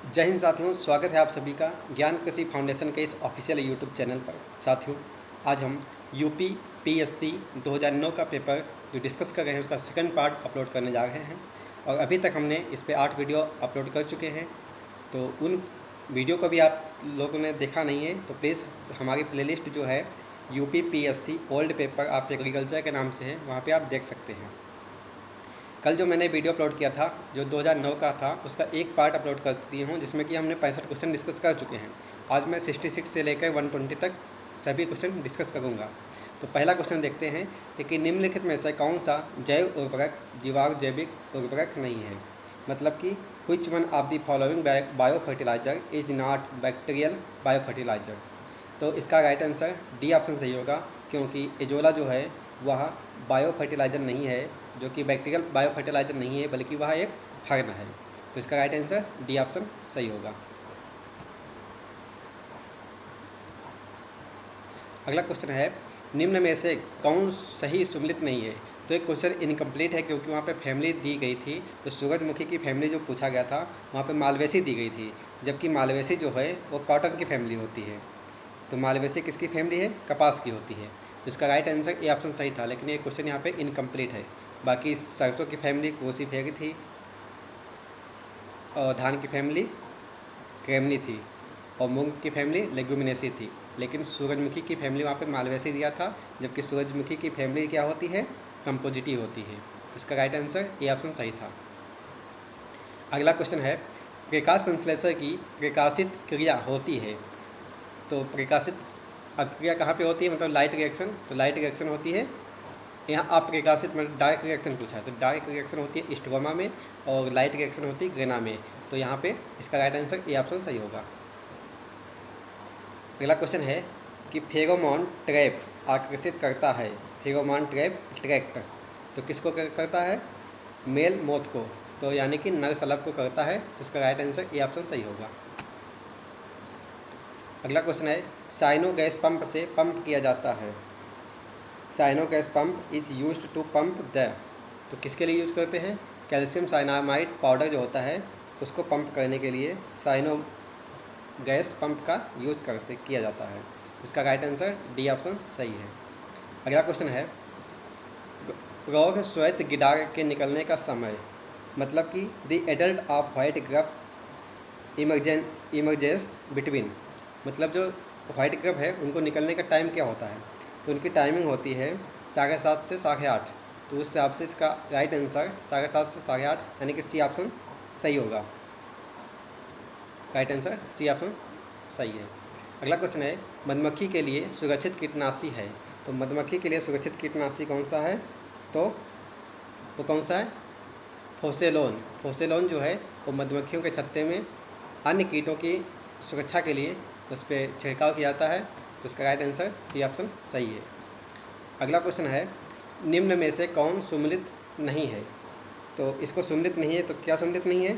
जय हिंद साथियों, स्वागत है आप सभी का ज्ञान कृषि फाउंडेशन के इस ऑफिशियल यूट्यूब चैनल पर। साथियों, आज हम यूपी पीएससी 2009 का पेपर जो डिस्कस कर रहे हैं उसका सेकंड पार्ट अपलोड करने जा रहे हैं। और अभी तक हमने इस पे 8 वीडियो अपलोड कर चुके हैं, तो उन वीडियो को भी आप लोगों ने देखा नहीं है तो प्लीज़ हमारी प्लेलिस्ट जो है यूपी पीएससी ओल्ड पेपर आप एग्रीकल्चर के नाम से है, वहाँ पर आप देख सकते हैं। कल जो मैंने वीडियो अपलोड किया था जो 2009 का था, उसका एक पार्ट अपलोड कर दिए हूँ जिसमें कि हमने 65 क्वेश्चन डिस्कस कर चुके हैं। आज मैं 66 से लेकर 120 तक सभी क्वेश्चन डिस्कस करूँगा। तो पहला क्वेश्चन देखते हैं कि निम्नलिखित में से कौन सा जैव उर्वरक जीवाणु जैविक उर्वरक नहीं है। मतलब कि which one of the following bio fertiliser is not bacterial bio fertiliser. तो इसका राइट आंसर डी ऑप्शन सही होगा, क्योंकि एजोला जो है वह बायो फर्टिलाइज़र नहीं है, जो कि बैक्टीरियल बायो फर्टिलाइज़र नहीं है, बल्कि वह एक फर्न है। तो इसका राइट आंसर डी ऑप्शन सही होगा। अगला क्वेश्चन है, निम्न में से कौन सही सुमेलित नहीं है। तो एक क्वेश्चन इनकम्प्लीट है क्योंकि वहाँ पे फैमिली दी गई थी, तो सूरजमुखी की फैमिली जो पूछा गया था वहाँ पे मालवेसी दी गई थी, जबकि मालवेसी जो है वो कॉटन की फैमिली होती है। तो मालवेसी किसकी फैमिली है? कपास की होती है। तो इसका राइट आंसर ए ऑप्शन सही था, लेकिन ये क्वेश्चन यहाँ पे इनकम्प्लीट है। बाकी सरसों की फैमिली क्रोसीफेरी थी और धान की फैमिली क्रेमनी थी और मूंग की फैमिली लेग्यूमिनेसी थी, लेकिन सूरजमुखी की फैमिली वहाँ पे मालवेसी दिया था, जबकि सूरजमुखी की फैमिली क्या होती है? कंपोजिटी होती है। तो इसका राइट आंसर ए ऑप्शन सही था। अगला क्वेश्चन है, प्रकाश संश्लेषण की प्रकाशित क्रिया होती है। तो प्रकाशित अभिक्रिया कहाँ पे होती है? मतलब लाइट रिएक्शन। तो लाइट रिएक्शन होती है यहाँ आप प्रकाशित मतलब डायरेक्ट रिएक्शन पूछा है, तो डायरेक्ट रिएक्शन होती है स्ट्रोमा में और लाइट रिएक्शन होती है ग्रेना में। तो यहाँ पे इसका राइट आंसर ए ऑप्शन सही होगा। अगला क्वेश्चन है कि फेरोमोन ट्रैप आकर्षित करता है। फेरोमोन ट्रैप अट्रैक्ट तो किसको करता है? मेल मोथ को, तो यानी कि नर शलभ को करता है। तो इसका राइट आंसर ए ऑप्शन सही होगा। अगला क्वेश्चन है, साइनो गैस पंप से पंप किया जाता है। Cyano gas pump is used to pump the, तो किसके लिए यूज़ करते हैं? कैल्शियम साइनामाइड पाउडर जो होता है उसको पंप करने के लिए साइनो गैस पंप का यूज किया जाता है। इसका राइट आंसर डी ऑप्शन सही है। अगला क्वेश्चन है, प्रौढ़ श्वेत गिडार के निकलने का समय। मतलब कि the adult of white grub emergence between, मतलब जो वाइट ग्रब है उनको निकलने का टाइम क्या होता है? तो उनकी टाइमिंग होती है 7:30 से 8:30। तो उस हिसाब से इसका राइट आंसर 7:30 से 8:30 यानी कि सी ऑप्शन सही होगा। राइट आंसर सी ऑप्शन सही है। अगला क्वेश्चन है, मधुमक्खी के लिए सुरक्षित कीटनाशी है। तो मधुमक्खी के लिए सुरक्षित कीटनाशी कौन सा है? तो वो कौन सा है? फोसेलोन। फोसेलोन जो है वो मधुमक्खियों के छत्ते में अन्य कीटों की सुरक्षा के लिए उस पर छिड़काव किया जाता है। तो इसका राइट आंसर सी ऑप्शन सही है। अगला क्वेश्चन है, निम्न में से कौन सुमेलित नहीं है। तो इसको सुमेलित नहीं है, तो क्या सुमेलित नहीं है?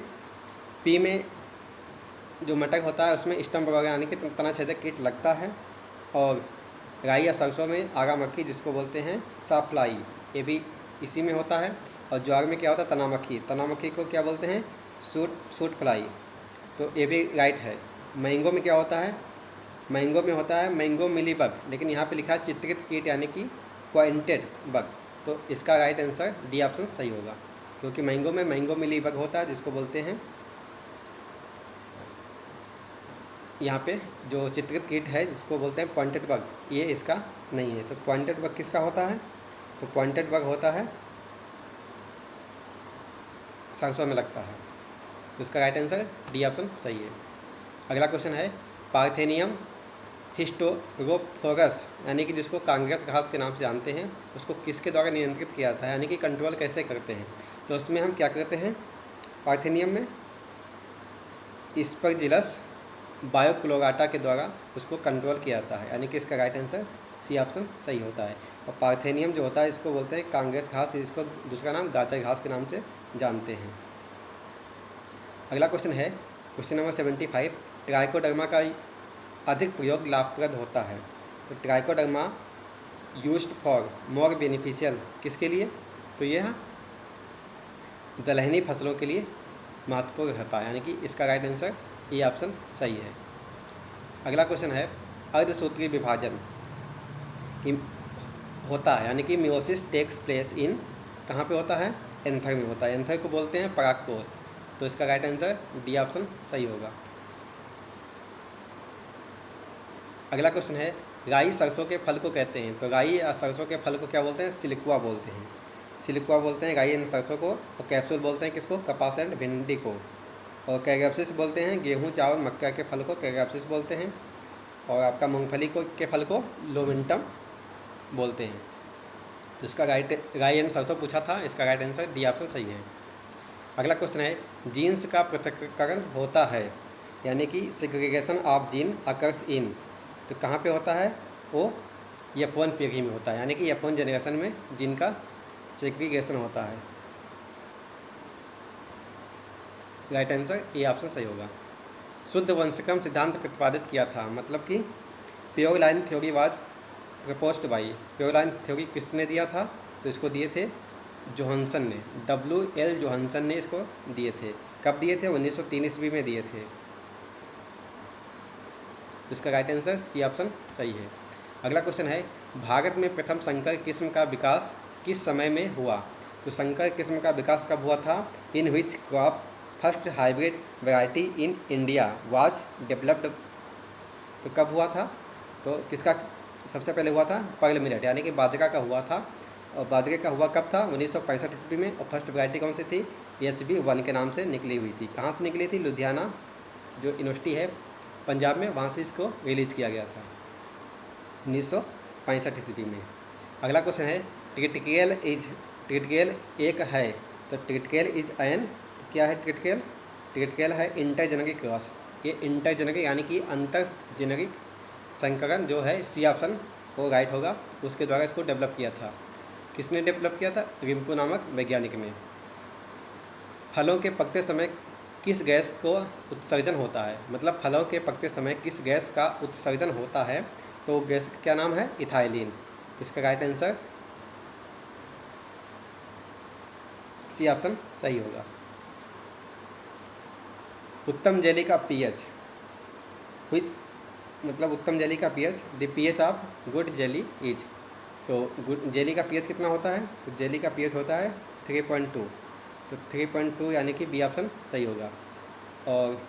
पी में जो मटर होता है उसमें स्टम्प वगैरह यानी कि तना छेदक कीट लगता है, और राई या सरसों में आगा मक्खी जिसको बोलते हैं साफ्लाई, ये भी इसी में होता है। और ज्वार में क्या होता है? तना मक्खी। तना मक्खी को क्या बोलते हैं? Suit fly. तो ये भी राइट है। मैंगो में क्या होता है? मैंगो में होता है मैंगो मिली बग, लेकिन यहाँ पे लिखा है चित्रित कीट यानी कि पॉइंटेड बग। तो इसका राइट आंसर डी ऑप्शन सही होगा, क्योंकि मैंगो में मैंगो मिली बग होता है जिसको बोलते हैं, यहाँ पे जो चित्रित कीट है जिसको बोलते हैं पॉइंटेड बग, ये इसका नहीं है। तो पॉइंटेड बग किसका होता है? तो पॉइंटेड बग होता है सरसों में लगता है। तो इसका राइट आंसर डी ऑप्शन सही है। अगला क्वेश्चन है, पार्थेनियम हिस्टोरोफोरस यानी कि जिसको कांग्रेस घास के नाम से जानते हैं, उसको किसके द्वारा नियंत्रित किया जाता है, यानी कि कंट्रोल कैसे करते हैं? तो उसमें हम क्या करते हैं? पार्थेनियम में स्पर्जिलस बायोक्लोराटा के द्वारा उसको कंट्रोल किया जाता है, यानी कि इसका राइट आंसर सी ऑप्शन सही होता है। और पार्थेनियम जो होता है इसको बोलते हैं कांग्रेस घास, इसको दूसरा नाम गाजर घास के नाम से जानते हैं। अगला क्वेश्चन है, क्वेश्चन नंबर 75, ट्राइकोडर्मा का अधिक प्रयोग लाभप्रद होता है। तो trichoderma used for more beneficial किसके लिए? तो यह दलहनी फसलों के लिए महत्वपूर्ण रहता है, यानी कि इसका राइट आंसर ये ऑप्शन सही है। अगला क्वेश्चन है अर्धसूत्रीय विभाजन कि होता है, यानी कि मियोसिस टेक्स प्लेस इन, कहाँ पे होता है? एंथर में होता है। एंथर को बोलते हैं परागकोश। तो इसका राइट आंसर डी ऑप्शन सही होगा। अगला क्वेश्चन है राई सरसों के फल को कहते हैं। तो राई या सरसों के फल को क्या बोलते हैं? सिलिकुआ बोलते हैं। सिलिकुआ बोलते हैं राई एंड सरसों को। और कैप्सूल बोलते हैं किसको? कपास एंड भिंडी को। और कैरेप्सिस बोलते हैं गेहूँ चावल मक्का के फल को कैरेप्सिस बोलते हैं। और आपका मूंगफली को के फल को लोमेंटम बोलते हैं। तो इसका राई एंड सरसों पूछा था, इसका राइट आंसर डी ऑप्शन सही है। अगला क्वेश्चन है जीन्स का पृथक्करण होता है, यानी कि segregation of gene occurs in. तो कहाँ पे होता है? वो F1 पीढ़ी में होता है, यानी कि F1 जनरेशन में जीन का सेग्रीगेशन होता है। राइट आंसर ए ऑप्शन सही होगा। शुद्ध वंशक्रम सिद्धांत प्रतिपादित किया था, मतलब कि pure line theory was proposed by. Pure line theory किसने दिया था? तो इसको दिए थे जोहानसन ने, WL जोहानसन ने इसको दिए थे। कब दिए थे? 1903 ईस्वी में दिए थे। तो इसका राइट आंसर सी ऑप्शन सही है। अगला क्वेश्चन है भारत में प्रथम संकर किस्म का विकास किस समय में हुआ? तो संकर किस्म का विकास कब हुआ था? In which crop first hybrid variety in India was developed. तो कब हुआ था? तो किसका सबसे पहले हुआ था? पर्ल मिलेट, यानी कि बाजरा का हुआ था। और बाजरे का हुआ कब था? 1965 ईस्वी में। और फर्स्ट वैरायटी कौन सी थी? HB1 के नाम से निकली हुई थी। कहाँ से निकली थी? लुधियाना जो यूनिवर्सिटी है पंजाब में, वहाँ से इसको रिलीज किया गया था 1965 ईस्वी में। अगला क्वेश्चन है ट्रिटिकेल एक है। तो ट्रिटिकेल इज एन, तो क्या है ट्रिटिकेल? ट्रिटिकेल है इंटरजेनेरिक क्रॉस। ये इंटरजेनेरिक यानी कि अंतर जेनेरिक संकरण जो है, सी ऑप्शन वो राइट होगा। उसके द्वारा इसको डेवलप किया था। किसने डेवलप किया था? रिम्को नामक वैज्ञानिक ने। फलों के पकते समय किस गैस को उत्सर्जन होता है? मतलब फलों के पकते समय किस गैस का उत्सर्जन होता है? तो गैस का क्या नाम है? इथाइलिन। इसका राइट आंसर सी ऑप्शन सही होगा। उत्तम जेली का पीएच विच, मतलब उत्तम जेली का pH, the pH of good jelly is. तो गुड जेली का पीएच कितना होता है? तो जेली का पीएच होता है 3.2। तो 3.2 यानी कि बी ऑप्शन सही होगा। और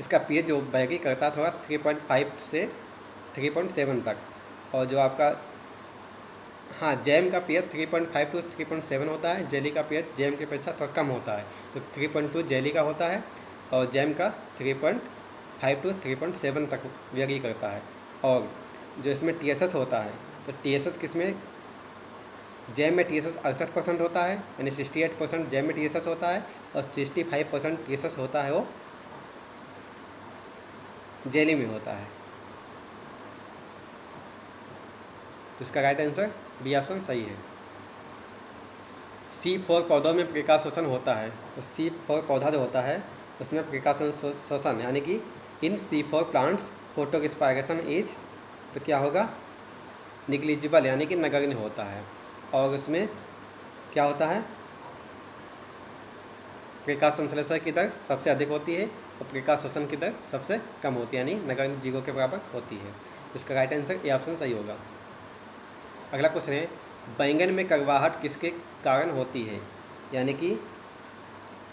इसका पीएच जो वैरी करता है थोड़ा 3.5 से 3.7 तक। और जो आपका जैम का पीएच 3.5 to 3.7 होता है। जेली का पीएच जैम के अपेक्षा थोड़ा कम होता है। तो 3.2 जेली का होता है और जैम का 3.5 to 3.7 तक वेरी करता है। और जो इसमें TSS होता है, तो TSS किसमें? जैम में TSS 68% होता है, यानी 68% जैम में TSS होता है। और 65% TSS होता है वो जेली में होता है। तो इसका राइट आंसर बी ऑप्शन सही है। C4 पौधों में प्रकाश शोषण होता है। तो C4 पौधा जो होता है उसमें प्रकाश शोषण, यानी कि इन C4 plants photo expiration is, तो क्या होगा? निग्लिजिबल, यानी कि नगण्य होता है। और उसमें क्या होता है? प्रकाश संश्लेषण की दर सबसे अधिक होती है और प्रकाश शोषण की दर सबसे कम होती है, यानी नगण्य 0 के बराबर होती है। इसका राइट आंसर ए ऑप्शन सही होगा। अगला क्वेश्चन है बैंगन में कड़वाहट किसके कारण होती है? यानी कि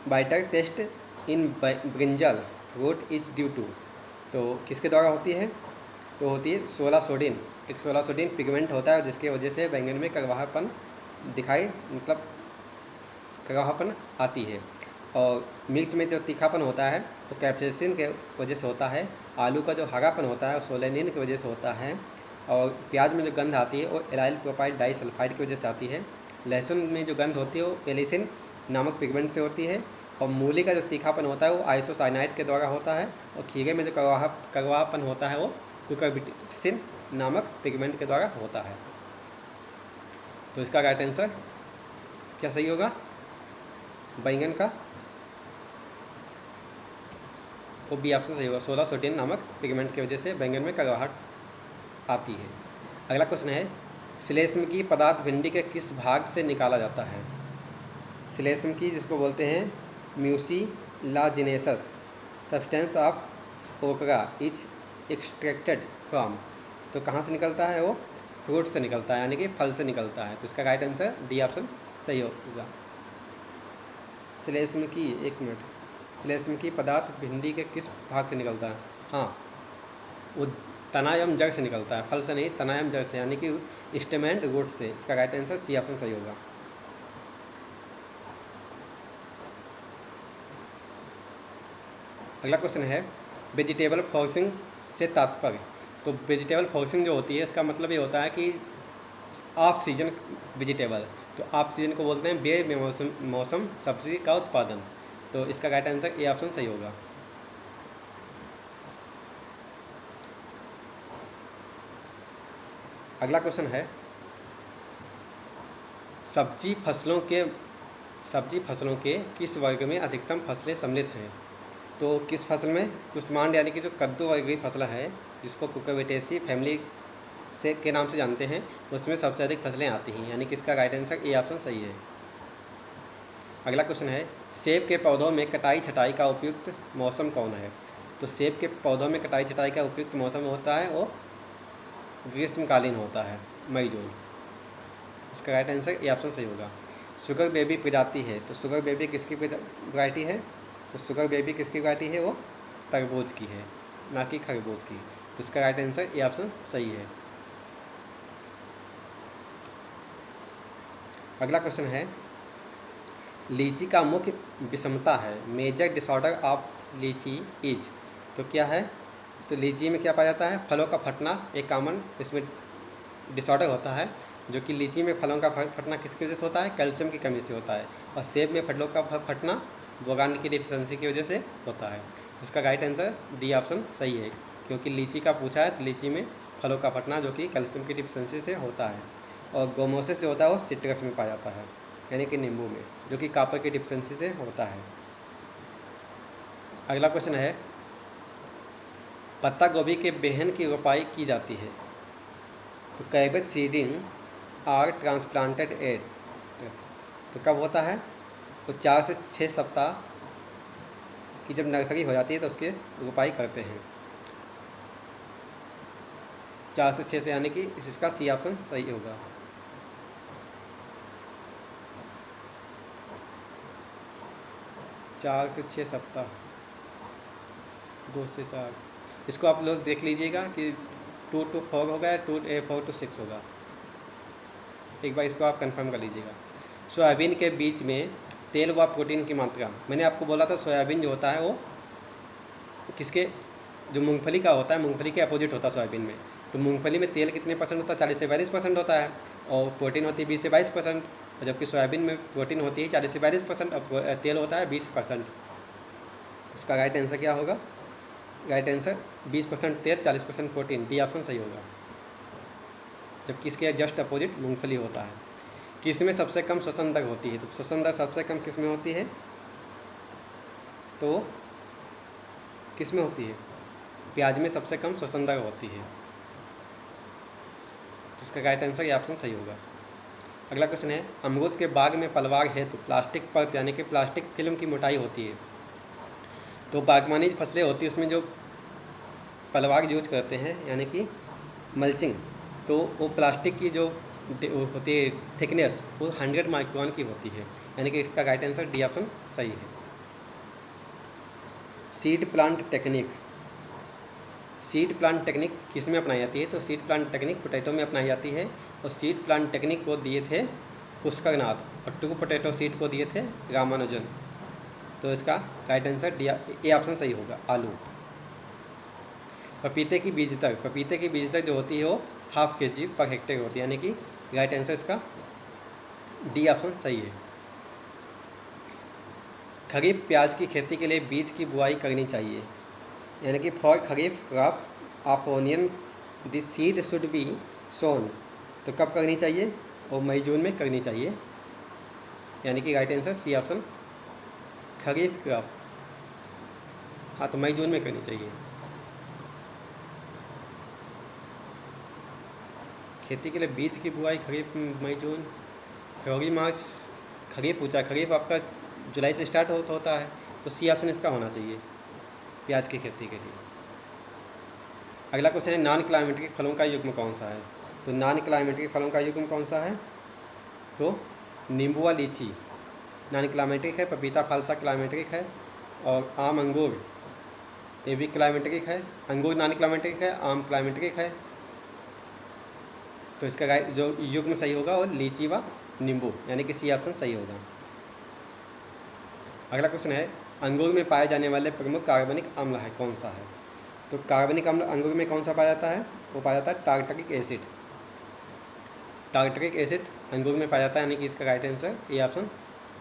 bitter taste in brinjal fruit is due to. तो किसके द्वारा होती है? तो होती है सोलासोडिन। एक सोलासोडिन पिगमेंट होता है जिसकी वजह से बैंगन में कड़वाहटपन दिखाई, मतलब कड़वाहटपन आती है। और मिर्च में जो तीखापन होता है वो कैप्साइसिन के वजह से होता है। आलू का जो हरापन होता है वो सोलेनिन की वजह से होता है। और प्याज में जो गंध आती है वो एलाइल प्रोपाइल डाइसल्फाइड की वजह से आती है। लहसुन में जो गंध होती है वो एलिसिन नामक पिगमेंट से होती है। और मूली का जो तीखापन होता है वो आइसोसाइनाइड के द्वारा होता है। और खीरे में जो कड़वाहपन होता है वो कुकुरबिटेसिन नामक पिगमेंट के द्वारा होता है। तो इसका राइट आंसर क्या सही होगा? बैंगन का वो बी ऑप्शन सही होगा। सोलासोडिन नामक पिगमेंट की वजह से बैंगन में कड़वाहट आती है। अगला क्वेश्चन है श्लेष्म की पदार्थ भिंडी के किस भाग से निकाला जाता है? श्लेष्म की जिसको बोलते हैं mucilaginous. Substance of okra is extracted from, तो कहाँ से निकलता है वो? फ्रूट से निकलता है, यानी कि फल से निकलता है। तो इसका राइट आंसर डी ऑप्शन सही होगा। श्लेष्मकी, एक मिनट, श्लेष्मकी पदार्थ भिंडी के किस भाग से निकलता है? हाँ, वो तना एवं जड़ से निकलता है, फल से नहीं, तना एवं जड़ से, यानी कि स्टेम एंड रूट से। इसका राइट आंसर सी ऑप्शन सही होगा। अगला क्वेश्चन है वेजिटेबल फ्लोरिशिंग से तात्पर्य। तो वेजिटेबल फ्लोरिशिंग जो होती है इसका मतलब ये होता है कि ऑफ सीजन वेजिटेबल, तो ऑफ सीजन को बोलते हैं बेमौसम सब्जी का उत्पादन। तो इसका राइट आंसर ए ऑप्शन सही होगा। अगला क्वेश्चन है सब्जी फसलों के किस वर्ग में अधिकतम फसलें सम्मिलित हैं? तो किस फसल में? कुसमांड, यानी कि जो कद्दू वर्गीय फसल है जिसको कुकुरबिटेसी फैमिली से के नाम से जानते हैं, उसमें सबसे अधिक फसलें आती हैं, यानी कि इसका राइट आंसर ए ऑप्शन सही है। अगला क्वेश्चन है सेब के पौधों में कटाई छटाई का उपयुक्त मौसम कौन है? तो सेब के पौधों में कटाई छटाई का उपयुक्त मौसम होता है वो ग्रीष्मकालीन होता है, मई जून। इसका राइट आंसर ए ऑप्शन सही होगा। शुगर बेबी प्रजाति है, तो शुगर बेबी किसकी वैरायटी है? तो शुगर बेबी किसकी वैरायटी है? वो तरबूज की है, ना कि खरबूज की। तो इसका राइट आंसर ए ऑप्शन सही है। अगला क्वेश्चन है लीची का मुख्य विषमता है, मेजर डिसऑर्डर ऑफ लीची इज, तो क्या है? तो लीची में क्या पाया जाता है? फलों का फटना एक कॉमन इसमें डिसऑर्डर होता है, जो कि लीची में फलों का फटना किसकी वजह से होता है? कैल्शियम की कमी से होता है। और सेब में फलों का फटना बोरान की डिफिशेंसी की वजह से होता है। तो इसका राइट आंसर डी ऑप्शन सही है, क्योंकि लीची का पूछा है तो लीची में फलों का फटना जो कि कैल्शियम की डिफिशेंसी से होता है। और गोमोसिस जो होता है वो सिट्रस में पाया जाता है, यानी कि नींबू में, जो कि कॉपर की डिफिशेंसी से होता है। अगला क्वेश्चन है पत्ता गोभी के बेहन की रोपाई की जाती है, तो cabbage seeding are transplanted at, तो कब होता है? तो 4 से 6 सप्ताह की जब नर्सरी हो जाती है तो उसकी रोपाई करते हैं, 4 से 6 से, यानी कि इसका सी ऑप्शन सही होगा। चार से 6 सप्ताह, 2 से 4, इसको आप लोग देख लीजिएगा कि 2 to 4 होगा या 4 to 6 होगा, एक बार इसको आप कंफर्म कर लीजिएगा। सोयाबीन के बीज में तेल व प्रोटीन की मात्रा, मैंने आपको बोला था सोयाबीन जो होता है वो किसके, जो मूंगफली का होता है, मूंगफली के अपोजिट होता है सोयाबीन में। तो मूंगफली में तेल कितने परसेंट होता है? 40 से 42% होता है, और प्रोटीन होती है 20 से 22%, और जबकि सोयाबीन में प्रोटीन होती है 40 से 42% और तेल होता है 20%। उसका राइट आंसर क्या होगा? राइट आंसर 20% तेल 40% प्रोटीन, डी ऑप्शन सही होगा। जबकि इसके जस्ट अपोजिट मूंगफली होता है। किस में सबसे कम श्वसन दर होती है? तो श्वसन दर सबसे कम किस में होती है? तो किस में होती है? प्याज में सबसे कम श्वसन दर होती है। तो इसका राइट आंसर ये ऑप्शन सही होगा। अगला क्वेश्चन है अमरूद के बाग में पलवार है तो प्लास्टिक परत यानी कि प्लास्टिक फिल्म की मोटाई होती है। तो बागवानी फसलें होती है उसमें जो पलवार यूज करते हैं यानी कि मल्चिंग, तो वो प्लास्टिक की जो होती है थिकनेस वो 100 माइक्रोन की होती है, यानी कि इसका राइट आंसर डी ऑप्शन सही है। Seed plant technique, seed plant technique किस में अपनाई जाती है? तो सीड प्लांट टेक्निक पोटैटो में अपनाई जाती है, और सीड प्लांट टेक्निक को दिए थे पुष्करनाथ, और टू पोटैटो सीड को दिए थे रामानुजन। तो इसका right answer D A option सही होगा, आलू। पपीते की बीज दर, पपीते की बीज दर जो होती है वो 1/2 kg पर हेक्टेयर होती है, यानी कि राइट आंसर इसका डी ऑप्शन सही है। खरीफ प्याज की खेती के लिए बीज की बुआई करनी चाहिए, यानी कि for kharif crop of onions the seed should be sown, तो कब करनी चाहिए? और मई जून में करनी चाहिए, यानी कि राइट आंसर सी ऑप्शन खरीफ क्रॉप, हाँ तो मई जून में करनी चाहिए। खेती के लिए बीज की बुआई खरीफ मई जून, फरवरी मार्च खरीफ पूछा, खरीफ आपका जुलाई से स्टार्ट होता है, तो सी ऑप्शन इसका होना चाहिए। प्याज की खेती के लिए। अगला क्वेश्चन है नॉन क्लाइमेटिक फलों का युग्म कौन सा है? तो नॉन क्लाइमेटिक फलों का युग्म कौन सा है? तो नींबू व लीची नॉन क्लाइमेटिक है, पपीता फालसा क्लाइमेटिक है, और आम अंगूर ये भी क्लाइमेटिक है। अंगूर नॉन क्लाइमेटिक है, आम क्लाइमेटिक है। तो इसका जो युग्म सही होगा वो लीची व नींबू, यानी कि सी ऑप्शन सही होगा। अगला क्वेश्चन है अंगूर में पाए जाने वाले प्रमुख कार्बनिक अम्ल है कौन सा है? तो कार्बनिक अम्ल अंगूर में कौन सा पाया जाता है? वो पाया जाता है टार्टरिक एसिड। टार्टरिक एसिड अंगूर में पाया जाता है, यानी कि इसका राइट आंसर ए ऑप्शन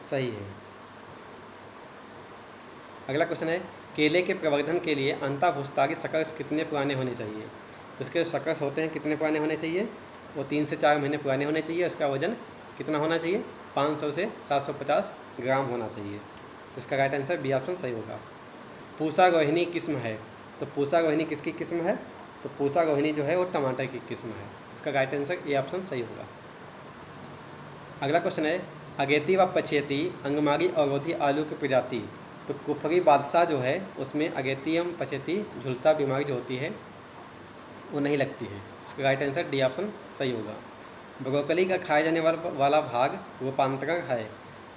सही है। अगला क्वेश्चन है केले के प्रवर्धन के लिए अंतःभूस्थाकी शकर्स कितने पुराने होने चाहिए? तो इसके जो शकर्स होते हैं कितने पुराने होने चाहिए? वो 3 से 4 महीने पुराने होने चाहिए। उसका वजन कितना होना चाहिए? 500 से 750 ग्राम होना चाहिए। तो इसका राइट आंसर बी ऑप्शन सही होगा। पूसा रोहिणी किस्म है, तो पूसा रोहिणी किसकी किस्म है? तो पूसा रोहिणी जो है वो टमाटर की किस्म है। इसका राइट आंसर ए ऑप्शन सही होगा। अगला क्वेश्चन है अगेती व पछेती अंगमारी अवरोधी आलू की प्रजाति। तो कुफरी बादशाह जो है उसमें अगेती एवं पछेती झुलसा बीमारी जो होती है वो नहीं लगती है। इसका राइट आंसर डी ऑप्शन सही होगा। ब्रोकली का खाए जाने वाला भाग रूपांतरण है,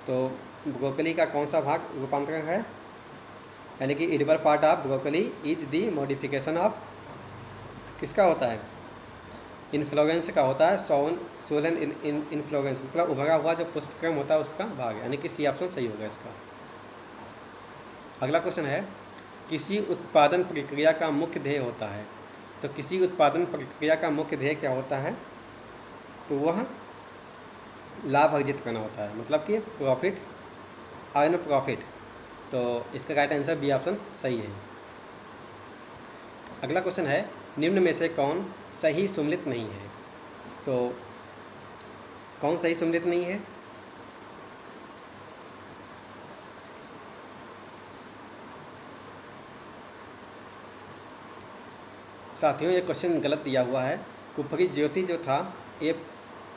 तो ब्रोकली का कौन सा भाग रूपांतरण है? यानी कि edible part of broccoli is the modification of किसका होता है? इन्फ्लोरेंस का होता है। सोलन इन्फ्लोरेंस मतलब उभरा हुआ जो पुष्पक्रम होता है उसका भाग है, यानी कि सी ऑप्शन सही होगा इसका। अगला क्वेश्चन है किसी उत्पादन प्रक्रिया का मुख्य ध्येय होता है। तो किसी उत्पादन प्रक्रिया का मुख्य ध्येय क्या होता है? तो वह लाभ अर्जित करना होता है, मतलब कि प्रॉफिट, अर्न प्रॉफिट। तो इसका राइट आंसर बी ऑप्शन सही है। अगला क्वेश्चन है निम्न में से कौन सही सुमेलित नहीं है? तो कौन सही सुमेलित नहीं है? साथियों ये क्वेश्चन गलत दिया हुआ है। कुफरी ज्योति जो था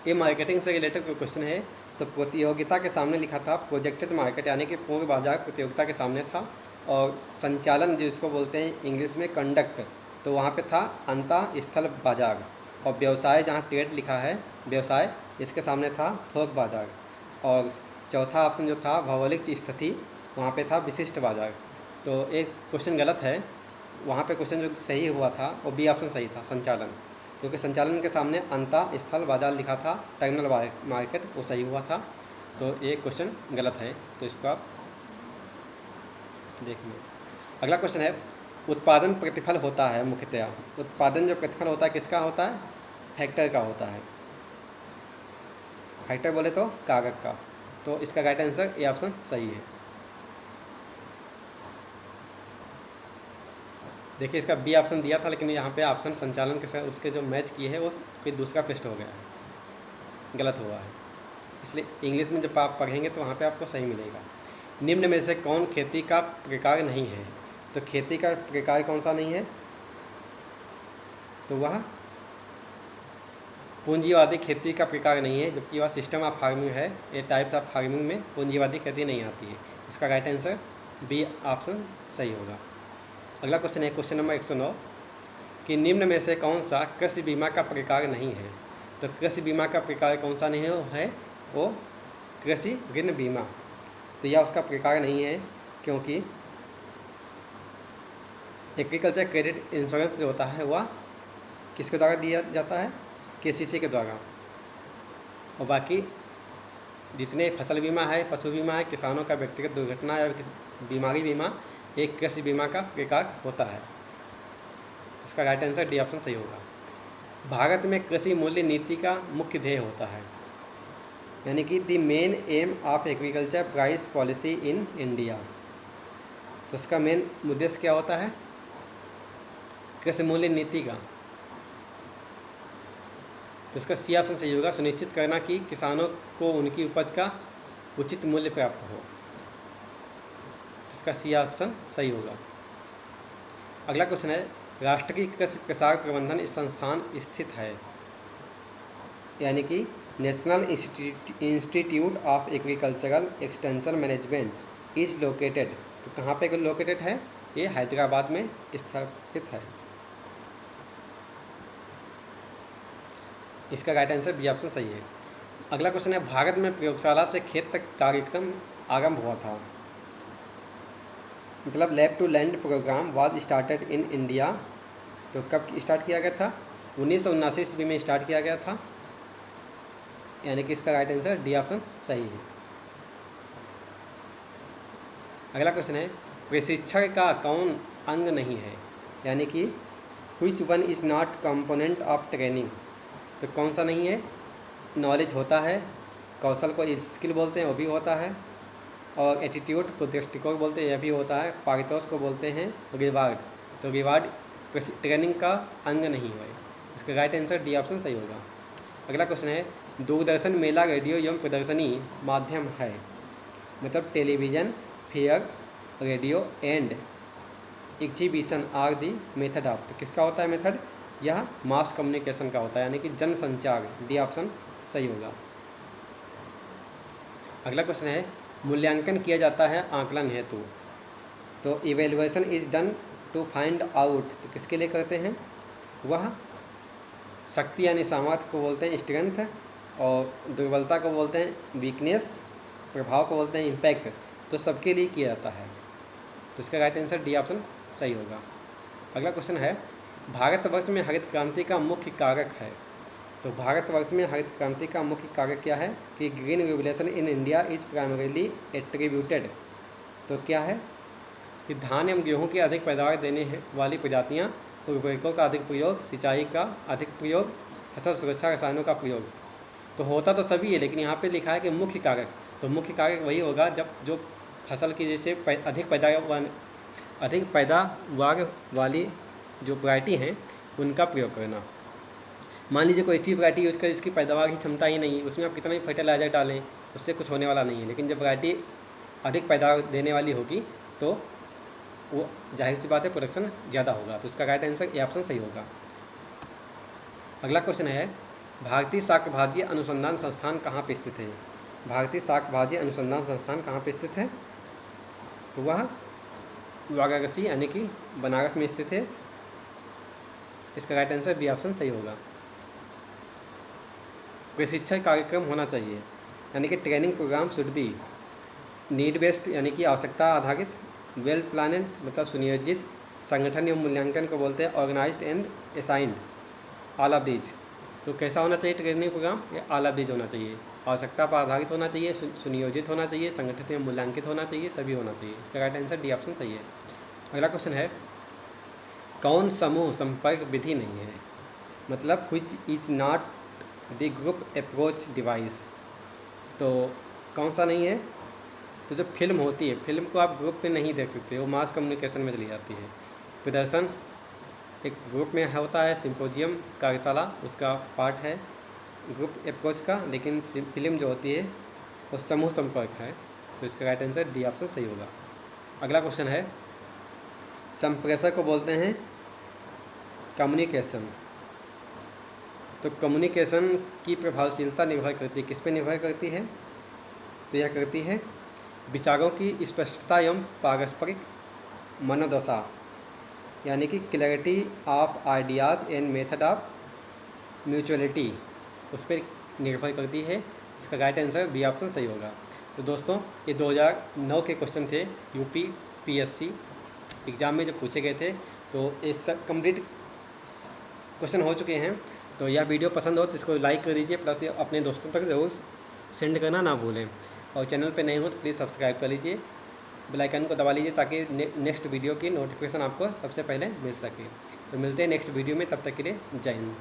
ये मार्केटिंग से रिलेटेड क्वेश्चन है। तो प्रतियोगिता के सामने लिखा था प्रोजेक्टेड मार्केट, यानी कि पूर्ण बाजार प्रतियोगिता के सामने था। और संचालन जो इसको बोलते हैं इंग्लिश में कंडक्ट, तो वहाँ पे था अंतः स्थल बाजार। और व्यवसाय जहाँ ट्रेड लिखा है व्यवसाय, इसके सामने था थोक बाजार। और चौथा ऑप्शन जो था भौगोलिक स्थिति, वहाँ पे था विशिष्ट बाजार। तो एक क्वेश्चन गलत है। वहाँ पे क्वेश्चन जो सही हुआ था वो बी ऑप्शन सही था संचालन, क्योंकि संचालन के सामने अंतः स्थल बाजार लिखा था, टर्मिनल मार्केट, वो सही हुआ था। तो ये क्वेश्चन गलत है, तो इसको आप देख लो। अगला क्वेश्चन है उत्पादन प्रतिफल होता है मुख्यतया, उत्पादन जो प्रतिफल होता है किसका होता है? फैक्टर का होता है। फैक्टर बोले तो कागज का। तो इसका राइट आंसर ए ऑप्शन सही है। देखिए इसका बी ऑप्शन दिया था, लेकिन यहाँ पे ऑप्शन संचालन के साथ उसके जो मैच किए हैं वो फिर दूसरा पेस्ट हो गया है, गलत हुआ है। इसलिए इंग्लिश में जब आप पढ़ेंगे तो वहाँ पे आपको सही मिलेगा। निम्न में से कौन खेती का प्रकार नहीं है? तो खेती का प्रकार कौन सा नहीं है? तो वह पूंजीवादी खेती का प्रकार नहीं है, जबकि वह सिस्टम ऑफ फार्मिंग है। ये टाइप्स ऑफ फार्मिंग में पूंजीवादी खेती नहीं आती है। इसका राइट आंसर बी ऑप्शन सही होगा। अगला क्वेश्चन है क्वेश्चन नंबर 109 कि निम्न में से कौन सा कृषि बीमा का प्रकार नहीं है? तो कृषि बीमा का प्रकार कौन सा नहीं है? वो कृषि ऋण बीमा। तो यह उसका प्रकार नहीं है, क्योंकि एग्रीकल्चर क्रेडिट इंश्योरेंस जो होता है वह किसके द्वारा दिया जाता है? केसीसी के द्वारा। और बाकी जितने फसल बीमा है, पशु बीमा है, किसानों का व्यक्तिगत दुर्घटना या बीमारी बीमा, एक कृषि बीमा का प्रकार होता है। इसका राइट आंसर डी ऑप्शन सही होगा। भारत में कृषि मूल्य नीति का मुख्य ध्येय होता है, यानी कि the main M of agriculture price policy in India. तो इसका मेन उद्देश्य क्या होता है कृषि मूल्य नीति का? तो इसका सी ऑप्शन सही होगा, सुनिश्चित करना कि किसानों को उनकी उपज का उचित मूल्य प्राप्त हो। इसका सी ऑप्शन सही होगा। अगला क्वेश्चन है राष्ट्रीय कृषि प्रसार प्रबंधन संस्थान स्थित है, यानी कि national institute of agricultural extension management is located. तो कहाँ पे लोकेटेड है? ये हैदराबाद में स्थापित है। इसका राइट आंसर बी ऑप्शन सही है। अगला क्वेश्चन है, भारत में प्रयोगशाला से खेत तक कार्यक्रम आरंभ हुआ था। मतलब lab to land programme was started in India. तो कब स्टार्ट किया गया था? 1979 ईस्वी में स्टार्ट किया गया था, यानी कि इसका राइट आंसर डी ऑप्शन सही है। अगला क्वेश्चन है, प्रशिक्षण का कौन अंग नहीं है, यानी कि which one is not component of training. तो कौन सा नहीं है? नॉलेज होता है, कौशल को स्किल बोलते हैं वो भी होता है, और एटीट्यूड को दृष्टिकोण बोलते हैं यह भी होता है, पारितोष को बोलते हैं रिवार्ड। तो रिवार्ड ट्रेनिंग का अंग नहीं है। इसका राइट आंसर डी ऑप्शन सही होगा। अगला क्वेश्चन है, दूरदर्शन मेला रेडियो एवं प्रदर्शनी माध्यम है। मतलब television, fair, radio and exhibition are the method of. तो किसका होता है मेथड? यह मास कम्युनिकेशन का होता है, यानी कि जनसंचार। डी ऑप्शन सही होगा। अगला क्वेश्चन है, मूल्यांकन किया जाता है आकलन हेतु। तो evaluation is done to find out. तो किसके लिए करते हैं? वह शक्ति यानी सामर्थ्य को बोलते हैं स्ट्रेंथ, और दुर्बलता को बोलते हैं वीकनेस, प्रभाव को बोलते हैं इम्पैक्ट। तो सबके लिए किया जाता है। तो इसका राइट आंसर डी ऑप्शन सही होगा। अगला क्वेश्चन है, भारतवर्ष में हरित क्रांति का मुख्य कारक है। तो भारतवर्ष में हरित क्रांति का मुख्य कारक क्या है? कि green revolution in India is primarily attributed. तो क्या है? कि धान एवं गेहूँ की अधिक पैदावार देने वाली प्रजातियाँ, उर्वरकों का अधिक प्रयोग, सिंचाई का अधिक प्रयोग, फसल सुरक्षा रसायनों का प्रयोग। तो होता तो सभी है, लेकिन यहाँ पे लिखा है कि मुख्य कारक। तो मुख्य कारक वही होगा जब जो फसल की जैसे अधिक पैदावार वाली जो वैरायटी हैं उनका प्रयोग करना। मान लीजिए कोई ऐसी वैरायटी यूज कर जिसकी पैदावार की क्षमता ही नहीं है, उसमें आप कितना भी फर्टिलाइजर डालें उससे कुछ होने वाला नहीं है। लेकिन जब वैरायटी अधिक पैदावार देने वाली होगी तो वो जाहिर सी बात है प्रोडक्शन ज़्यादा होगा। तो इसका राइट आंसर ए ऑप्शन सही होगा। अगला क्वेश्चन है, भारतीय शाक भाजी अनुसंधान संस्थान कहाँ पर स्थित है? भारतीय शाक भाजी अनुसंधान संस्थान कहाँ पर स्थित है? तो वह वाराणसी यानी कि बनारस में स्थित है। इसका राइट आंसर बी ऑप्शन सही होगा। प्रशिक्षण कार्यक्रम होना चाहिए, यानी कि training programme should be need based, यानी कि आवश्यकता आधारित, वेल प्लानड मतलब सुनियोजित, संगठन एवं मूल्यांकन को बोलते हैं organised and assigned, all of these. तो कैसा होना चाहिए ट्रेनिंग प्रोग्राम? ये ऑल ऑफ दीज होना चाहिए। आवश्यकता पर आधारित होना चाहिए, सुनियोजित होना चाहिए, संगठित एवं मूल्यांकित होना चाहिए, सभी होना चाहिए। इसका राइट आंसर डी ऑप्शन सही है। अगला क्वेश्चन है, कौन समूह संपर्क विधि नहीं है? मतलब which is not the group approach device. तो कौन सा नहीं है? तो जो फिल्म होती है, फिल्म को आप ग्रुप में नहीं देख सकते, वो मास कम्युनिकेशन में चली जाती है। प्रदर्शन एक ग्रुप में होता है, सिंपोजियम कार्यशाला उसका पार्ट है ग्रुप अप्रोच का, लेकिन फिल्म जो होती है वो समूह संपर्क है। तो इसका राइट आंसर डी ऑप्शन सही होगा। अगला क्वेश्चन है, संप्रेषक को बोलते हैं कम्युनिकेशन। तो कम्युनिकेशन की प्रभावशीलता निर्भर करती है, किस पे निर्भर करती है? तो यह करती है विचारों की स्पष्टता एवं पारस्परिक मनोदशा, यानी कि clarity of ideas and method of mutuality, उस पर निर्भर करती है। इसका राइट आंसर बी ऑप्शन सही होगा। तो दोस्तों ये 2009 के क्वेश्चन थे यूपी पीएससी एग्ज़ाम में जब पूछे गए थे। तो ये सब कंप्लीट क्वेश्चन हो चुके हैं। तो यह वीडियो पसंद हो तो इसको लाइक कर दीजिए, प्लस अपने दोस्तों तक ज़रूर सेंड करना ना भूलें। और चैनल पे नए हो तो प्लीज़ सब्सक्राइब कर लीजिए, बेल आइकन को दबा लीजिए ताकि नेक्स्ट वीडियो की नोटिफिकेशन आपको सबसे पहले मिल सके। तो मिलते हैं नेक्स्ट वीडियो में, तब तक के लिए जय हिंद।